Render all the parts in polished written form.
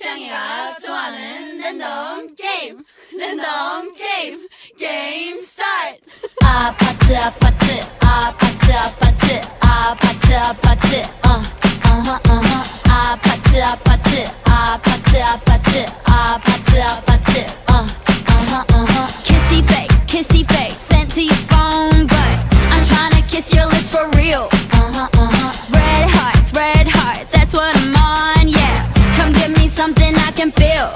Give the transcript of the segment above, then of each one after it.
태양이가 좋아하는 랜덤 게임 게임 스타트. 아파트 아파트 아파트 아파트 아파트 아파트 아파트 아파트 아파트 아파트 아파트 아파트 kissy face sent to your phone but I'm tryna kiss your lips for real. Red hearts, that's what I'm on, yeah. Come give me something I can feel.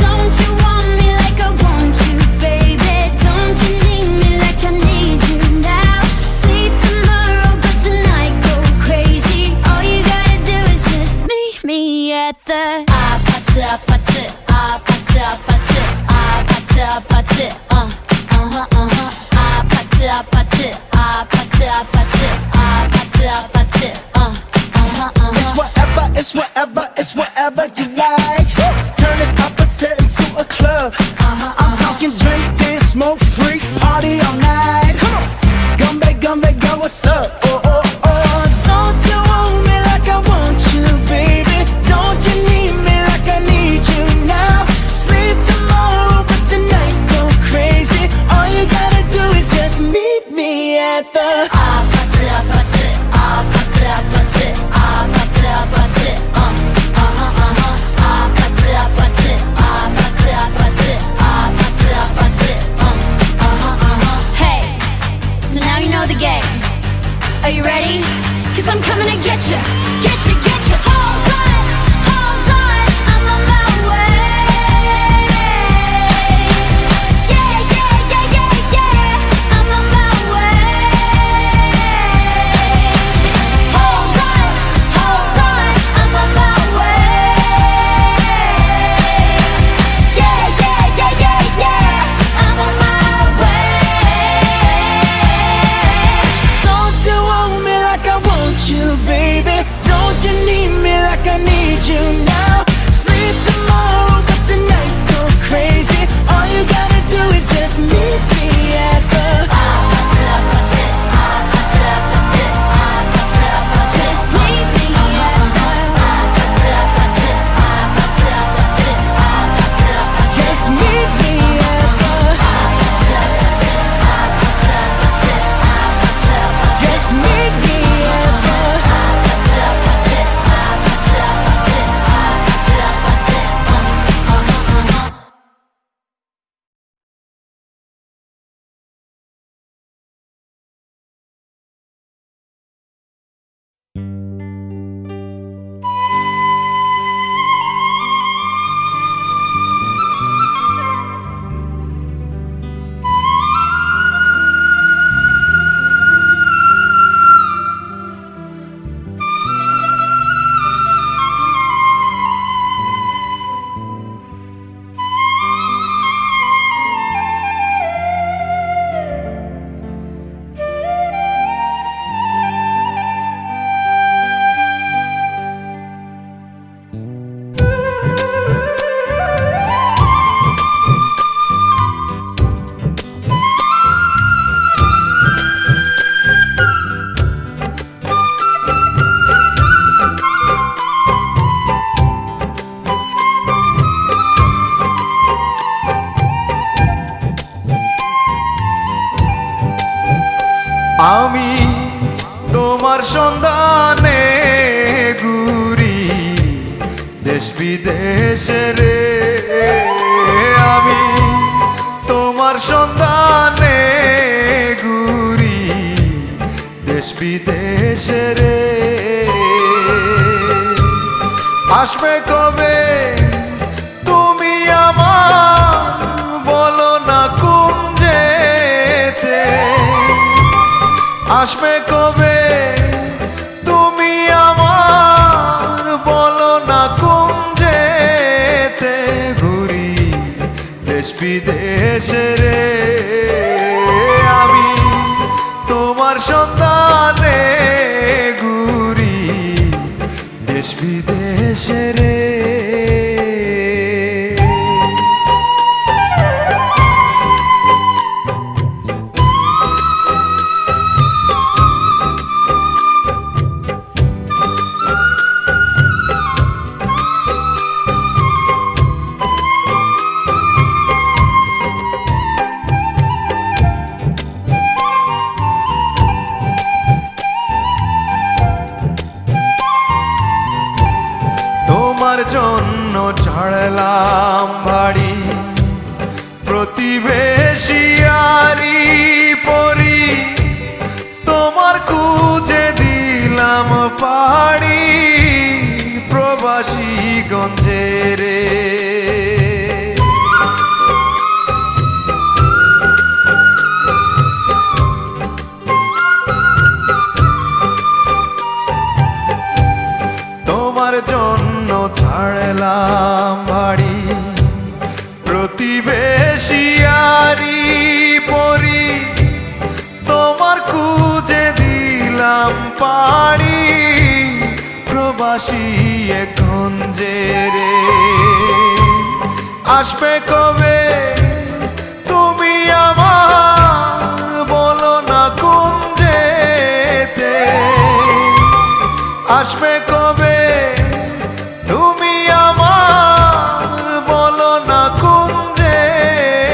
Don't you want me like I want you, baby? Don't you need me like I need you now? Sleep tomorrow, but tonight go crazy. All you gotta do is just meet me at the 아파트 아파트 아파트 아파트 아파트 아파트 아파트 아파트 아파트 아파트 아파트 It's whatever you like. Turn this opposite into a club. I'm talking drink, dance, smoke, freak, party all night. Come on, come back, girl, what's up? Don't you want me like I want you, baby? Don't you need me like I need you now? Sleep tomorrow, but tonight go crazy. All you gotta do is just meet me at the 아파트 아파트 아파트 아파트 아파트 아파트 아파트 아파트 아파트 아파트 아파트 Hey, so now you know the game. Are you ready? 'Cause I'm coming to get you, get you, get you. Hold on, I'm on my way. Yeah, yeah, yeah, yeah, yeah, I'm on my way. Hold on, I'm on my way. Yeah, yeah, yeah, yeah, yeah, I'm on my way. Don't you want me like I want you, baby? Don't you need me like I need you now? Sleep tomorrow, but tonight go crazy. All you gotta do is just meet me at the 아파트 아파트 아파트 아파트 아파트 아파트 Just meet me at the 아파트 아파트 아파트 아파트 아파트 아파트 Just meet me at the 아파트 아파트 아파트 아파트 아파트 아파트 Just meet me at the 아파트 아파트 아파트 아파트 아파트 아파트 আমি তোমার সন্ধানে ঘুরি দেশ বিদেশে রে আমি তোমার সন্ধানে ঘুরি দেশ বিদেশে রে আসবে কবে তুমি আমার বলো না কোন যেতে আসবে কবে তুমি আমার বলো না কোন যেতে ঘুরি দেশ বিদেশে রে আমি তোমার সন্ধানে ঘুরি দেশ বিদেশে রে জন্য ছাড়লাম বাড়ি, প্রতিবেশিয়ারি পরি তোমার খুঁজে দিলাম পাড়ি, প্রবাসী গঞ্জে রে। তোমার জন্য ছাড়লাম বাড়ি, প্রতিবেশিয়ারি পরি তোমার খুঁজে দিলাম পাড়ি, প্রবাসী গঞ্জে রে। আসবে কবে তুমি আমার, বলো না কোন যেতে, আসবে